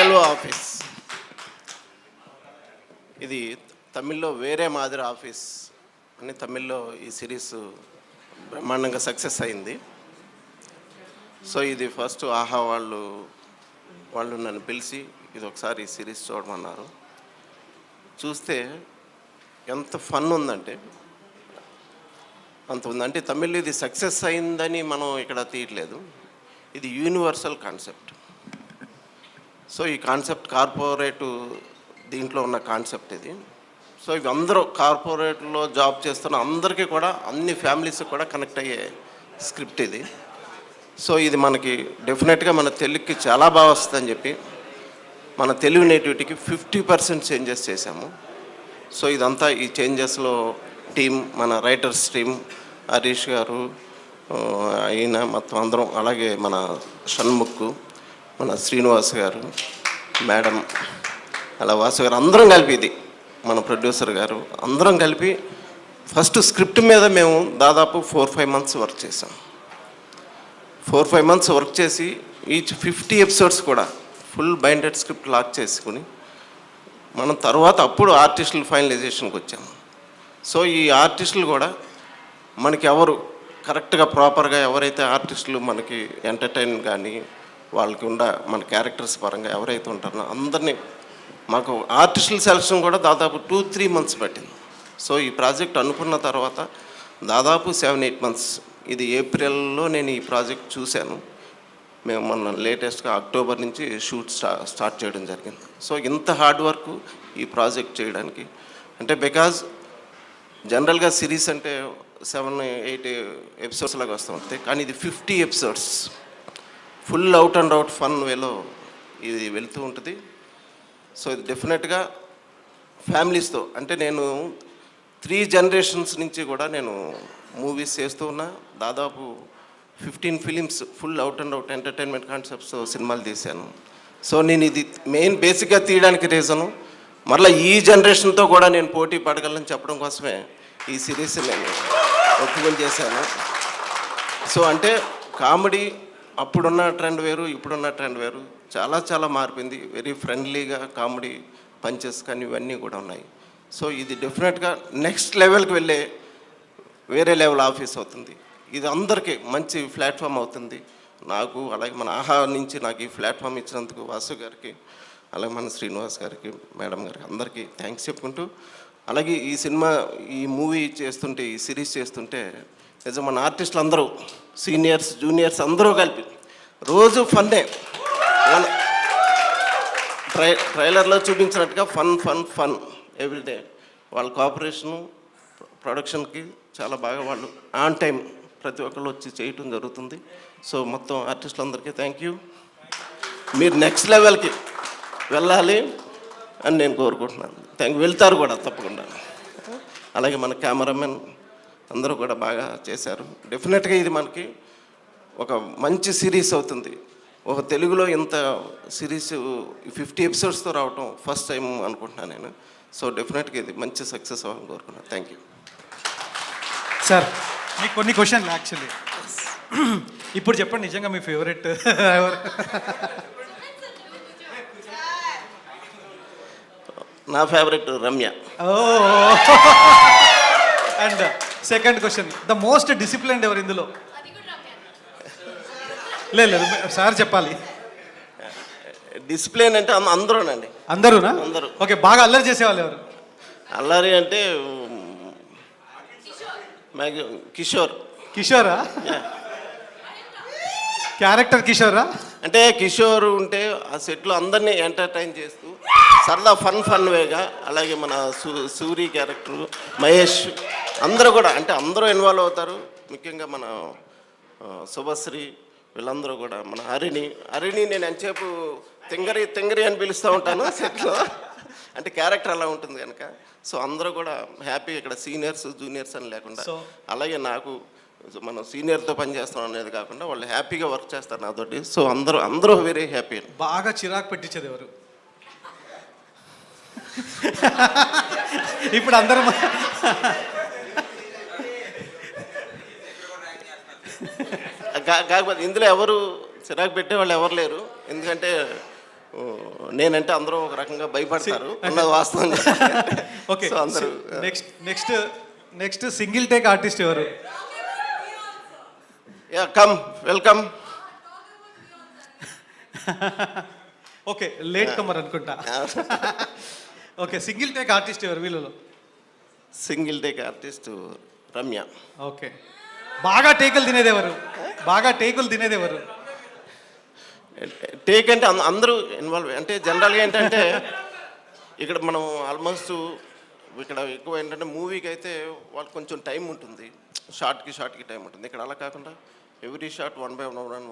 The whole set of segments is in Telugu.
సాల్వో ఆఫీస్. ఇది తమిళ్లో వేరే మాదిరి ఆఫీస్ అని తమిళ్లో ఈ సిరీస్ బ్రహ్మాండంగా సక్సెస్ అయింది. సో ఇది ఫస్ట్ ఆహా వాళ్ళు నన్ను పిలిచి ఇది ఒకసారి ఈ సిరీస్ చూడమన్నారు. చూస్తే ఎంత ఫన్ ఉందంటే అంత ఉంది. అంటే తమిళ్ ఇది సక్సెస్ అయిందని మనం ఇక్కడ తీయట్లేదు, ఇది యూనివర్సల్ కాన్సెప్ట్. సో ఈ కాన్సెప్ట్ కార్పొరేటు దీంట్లో ఉన్న కాన్సెప్ట్ ఇది. సో ఇవి అందరూ కార్పొరేట్లో జాబ్ చేస్తున్న అందరికీ కూడా, అన్ని ఫ్యామిలీస్కి కూడా కనెక్ట్ అయ్యే స్క్రిప్ట్ ఇది. సో ఇది మనకి డెఫినెట్గా మన తెలుగుకి చాలా బాగా వస్తుందని చెప్పి మన తెలుగు నేటివిటీకి 50% చేంజెస్ చేశాము. సో ఇదంతా ఈ చేంజెస్లో టీం, మన రైటర్స్ టీం, హరీష్ గారు అయిన మొత్తం అందరం, అలాగే మన షణ్ముఖ్, మన శ్రీనివాస్ గారు, మేడం, అలా వాసు గారు, అందరం కలిపి, ఇది మన ప్రొడ్యూసర్ గారు, అందరం కలిపి ఫస్ట్ స్క్రిప్ట్ మీద మేము దాదాపు 4-5 months వర్క్ చేసాం. 4-5 months వర్క్ చేసి ఈచ్ 50 episodes కూడా ఫుల్ బైండెడ్ స్క్రిప్ట్ లాక్ చేసుకుని మనం తర్వాత అప్పుడు ఆర్టిస్టుల ఫైనలైజేషన్కి వచ్చాము. సో ఈ ఆర్టిస్టులు కూడా మనకి ఎవరు కరెక్ట్గా ప్రాపర్గా ఎవరైతే ఆర్టిస్టులు మనకి ఎంటర్టైన్ కానీ వాళ్ళకి మన క్యారెక్టర్స్ పరంగా ఎవరైతే ఉంటారో అందరినీ, మాకు ఆర్టిస్టుల సెలక్షన్ కూడా దాదాపు 2-3 months పట్టింది. సో ఈ ప్రాజెక్ట్ అనుకున్న తర్వాత దాదాపు 7-8 months, ఇది ఏప్రిల్లో నేను ఈ ప్రాజెక్ట్ చూశాను. మేము మొన్న లేటెస్ట్గా అక్టోబర్ నుంచి షూట్ స్టార్ట్ చేయడం జరిగింది. సో ఇంత హార్డ్ వర్క్ ఈ ప్రాజెక్ట్ చేయడానికి, అంటే బికాజ్ జనరల్గా సిరీస్ అంటే 7-8 episodes లాగా వస్తూ ఉంటాయి, కానీ ఇది 50 episodes full out and out fun వేలో ఇది వెళ్తూ ఉంటుంది. సో ఇది డెఫినెట్గా ఫ్యామిలీస్తో, అంటే నేను 3 generations నుంచి కూడా నేను మూవీస్ చేస్తూ ఉన్నా. దాదాపు 15 films full out and out entertainment కాన్సెప్ట్స్తో సినిమాలు తీశాను. సో నేను ఇది మెయిన్ బేసిక్గా తీయడానికి రీజను, మరలా ఈ జనరేషన్తో కూడా నేను పోటీ పడగలను చెప్పడం కోసమే ఈ సిరీస్ నేను ఒప్పుకొని చేశాను. సో అంటే కామెడీ అప్పుడున్న ట్రెండ్ వేరు, ఇప్పుడున్న ట్రెండ్ వేరు, చాలా చాలా మారిపోయింది. వెరీ ఫ్రెండ్లీగా కామెడీ పంచెస్ కానీ ఇవన్నీ కూడా ఉన్నాయి. సో ఇది డెఫినెట్గా నెక్స్ట్ లెవెల్కి వెళ్ళే వేరే లెవెల్ ఆఫీస్ అవుతుంది. ఇది అందరికీ మంచి ప్లాట్ఫామ్ అవుతుంది. నాకు, అలాగే మన ఆహా నుంచి నాకు ఈ ప్లాట్ఫామ్ ఇచ్చినందుకు వాసు గారికి, అలాగే మన శ్రీనివాస్ గారికి, మేడం గారికి, అందరికీ థ్యాంక్స్ చెప్పుకుంటూ, అలాగే ఈ సినిమా, ఈ మూవీ చేస్తుంటే, ఈ సిరీస్ చేస్తుంటే నిజం మన ఆర్టిస్టులు అందరూ, సీనియర్స్ జూనియర్స్ అందరూ కలిపి రోజు ఫన్నే, ట్రైలర్లో చూపించినట్టుగా ఫన్ ఫన్ ఫన్ ఎవ్రీడే. వాళ్ళ కోఆపరేషను ప్రొడక్షన్కి చాలా బాగా, వాళ్ళు ఆన్ టైం ప్రతి ఒక్కళ్ళు వచ్చి చేయటం జరుగుతుంది. సో మొత్తం ఆర్టిస్టులందరికీ థ్యాంక్ యూ. మీరు నెక్స్ట్ లెవెల్కి వెళ్ళాలి అని నేను కోరుకుంటున్నాను. వెళ్తారు కూడా తప్పకుండా. అలాగే మన కెమెరామెన్ అందరూ కూడా బాగా చేశారు. డెఫినెట్గా ఇది మనకి ఒక మంచి సిరీస్ అవుతుంది. ఒక తెలుగులో ఇంత సిరీస్ 50 episodes రావటం ఫస్ట్ టైం అనుకుంటున్నాను నేను. సో డెఫినెట్గా ఇది మంచి సక్సెస్ అవ్వాలని కోరుకున్నాను. Thank you sir. మీకు కొన్ని క్వశ్చన్లు యాక్చువల్లీ. ఇప్పుడు చెప్పండి, నిజంగా మీ ఫేవరెట్ ఎవరు? నా favourite Ramya. Oh. And second question, the most disciplined ఎవరు ఇందులో? లేదు సార్ చెప్పాలి. డిసిప్లిన్ అంటే అందరూనండి. అందరూనా? అందరూ. ఓకే, బాగా అల్లరి చేసేవాళ్ళు ఎవరు? అల్లరి అంటే కిషోర్. కిషోరా? క్యారెక్టర్ కిషోరా? అంటే కిషోర్ ఉంటే ఆ సెట్లో అందరినీ ఎంటర్టైన్ చేస్తూ సరదా ఫన్ వేగా, అలాగే మన సూరి క్యారెక్టరు, మహేష్, అందరూ కూడా, అంటే అందరూ ఇన్వాల్వ్ అవుతారు. ముఖ్యంగా మన శుభశ్రీ, వీళ్ళందరూ కూడా, మన హరిణి నేను ఎంతసేపు తెంగరి అని పిలుస్తూ ఉంటాను సెట్లో, అంటే క్యారెక్టర్ అలా ఉంటుంది కనుక. సో అందరూ కూడా హ్యాపీ, ఇక్కడ సీనియర్స్ జూనియర్స్ అని లేకుండా, అలాగే నాకు మనం సీనియర్తో పనిచేస్తాం అనేది కాకుండా వాళ్ళు హ్యాపీగా వర్క్ చేస్తారు నాతోటి. సో అందరూ వెరీ హ్యాపీ. బాగా చిరాకు పెట్టించేది ఎవరు? ఇప్పుడు అందరూ కాకపోతే ఇందులో ఎవరు చిరాకు పెట్టే వాళ్ళు ఎవరు లేరు. ఎందుకంటే నేనంటే అందరూ ఒక రకంగా భయపడతారు, ఉన్నది వాస్తవంగా. ఓకే, సో అందరూ నెక్స్ట్ సింగిల్ టేక్ ఆర్టిస్ట్ ఎవరు? Yeah come, welcome. Okay, late comer అనుకుంటా. ఓకే, సింగిల్ టేక్ ఆర్టిస్ట్ ఎవరు వీళ్ళలో? Single take artist Ramya. Okay, బాగా టేకులు తినేది ఎవరు? బాగా టేకులు తినేది ఎవరు? టేక్ అంటే అందరూ ఇన్వాల్వ్. అంటే జనరల్గా ఏంటంటే ఇక్కడ మనం ఆల్మోస్ట్ ఇక్కడ ఎక్కువ ఏంటంటే మూవీకి అయితే వాళ్ళకి కొంచెం టైం ఉంటుంది, షార్ట్కి టైం ఉంటుంది. ఇక్కడ అలా కాకుండా every shot 1 by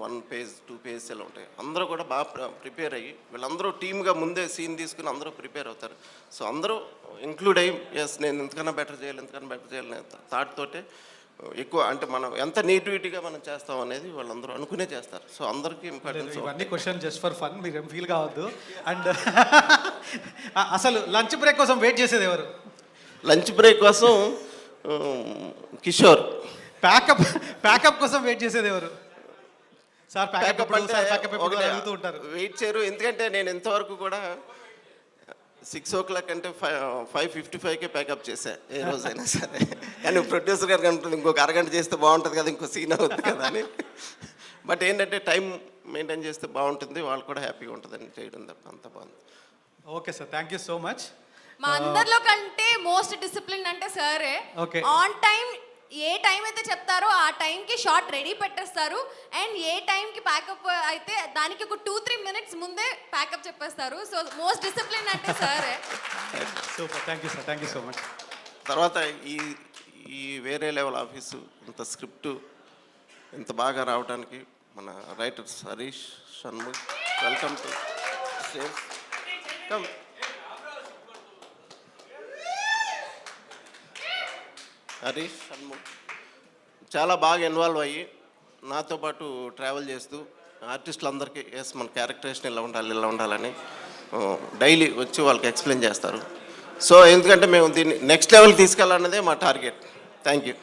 1 page 2 pages ఇలా ఉంటాయి. అందరూ కూడా బాగా ప్రిపేర్ అయ్యి వీళ్ళందరూ టీమ్గా ముందే సీన్ తీసుకుని అందరూ ప్రిపేర్ అవుతారు. సో అందరూ ఇంక్లూడ్ అయ్యి ఎస్ నేను ఎంతకన్నా బెటర్ చేయాలి థాట్ తోటే ఎక్కువ. అంటే మనం ఎంత నేటివిటీగా మనం చేస్తాం అనేది వాళ్ళందరూ అనుకునే చేస్తారు. సో అందరికీ ఇంపార్టెన్స్. ఇవన్నీ క్వశ్చన్ జస్ట్ ఫర్ ఫన్, మీరు ఏం ఫీల్ కావద్దు. అండ్ అసలు లంచ్ బ్రేక్ కోసం వెయిట్ చేసేది ఎవరు? లంచ్ బ్రేక్ కోసం కిషోర్. ప్యాకప్ కోసం వెయిట్ చేసేది ఎవరు? సార్ ప్యాకప్ అడుగుతూ ఉంటారు. వెయిట్ చేయరు, ఎందుకంటే నేను ఎంతవరకు కూడా 6 o'clock అంటే 5:55కే ప్యాకప్ చేశా ఏ రోజైనా సరే. కానీ ప్రొడ్యూసర్ గారికి ఉంటుంది ఇంకొక అరగంట చేస్తే బాగుంటుంది కదా, ఇంకో సీన్ అవుతుంది కదా అని. బట్ ఏంటంటే టైం మెయింటైన్ చేస్తే బాగుంటుంది, వాళ్ళు కూడా హ్యాపీగా ఉంటుందని చేయడం తప్ప అంత బాగుంది. Okay sir, thank you so much. మా అందరిలో కంటే మోస్ట్ డిసిప్లిన్ అంటే సరే. Okay. On time A time అయితే చెప్తారో ఆ టైంకి షార్ట్ రెడీ పెట్టేస్తారు. అండ్ ఏ టైంకి ప్యాకప్ అయితే దానికి ఒక 2-3 minutes ముందే ప్యాకప్ చెప్పేస్తారు. సో మోస్ట్ డిసిప్లిన్ అంటే సరే. Super, thank you sir, thank you so much. తర్వాత ఈ వేరే లెవెల్ ఆఫీసు ఇంత స్క్రిప్ట్ ఇంత బాగా రావడానికి మన writer Harish Shanmukh, welcome to stage. Come. Harish Shanmukh చాలా బాగా ఇన్వాల్వ్ అయ్యి నాతో పాటు ట్రావెల్ చేస్తూ ఆర్టిస్టులందరికీ ఎస్ మన క్యారెక్టరేషన్ ఇలా ఉండాలని డైలీ వచ్చి వాళ్ళకి ఎక్స్ప్లెయిన్ చేస్తారు. సో ఎందుకంటే మేము దీన్ని నెక్స్ట్ లెవెల్కి తీసుకెళ్ళాలన్నదే మా టార్గెట్. Thank you.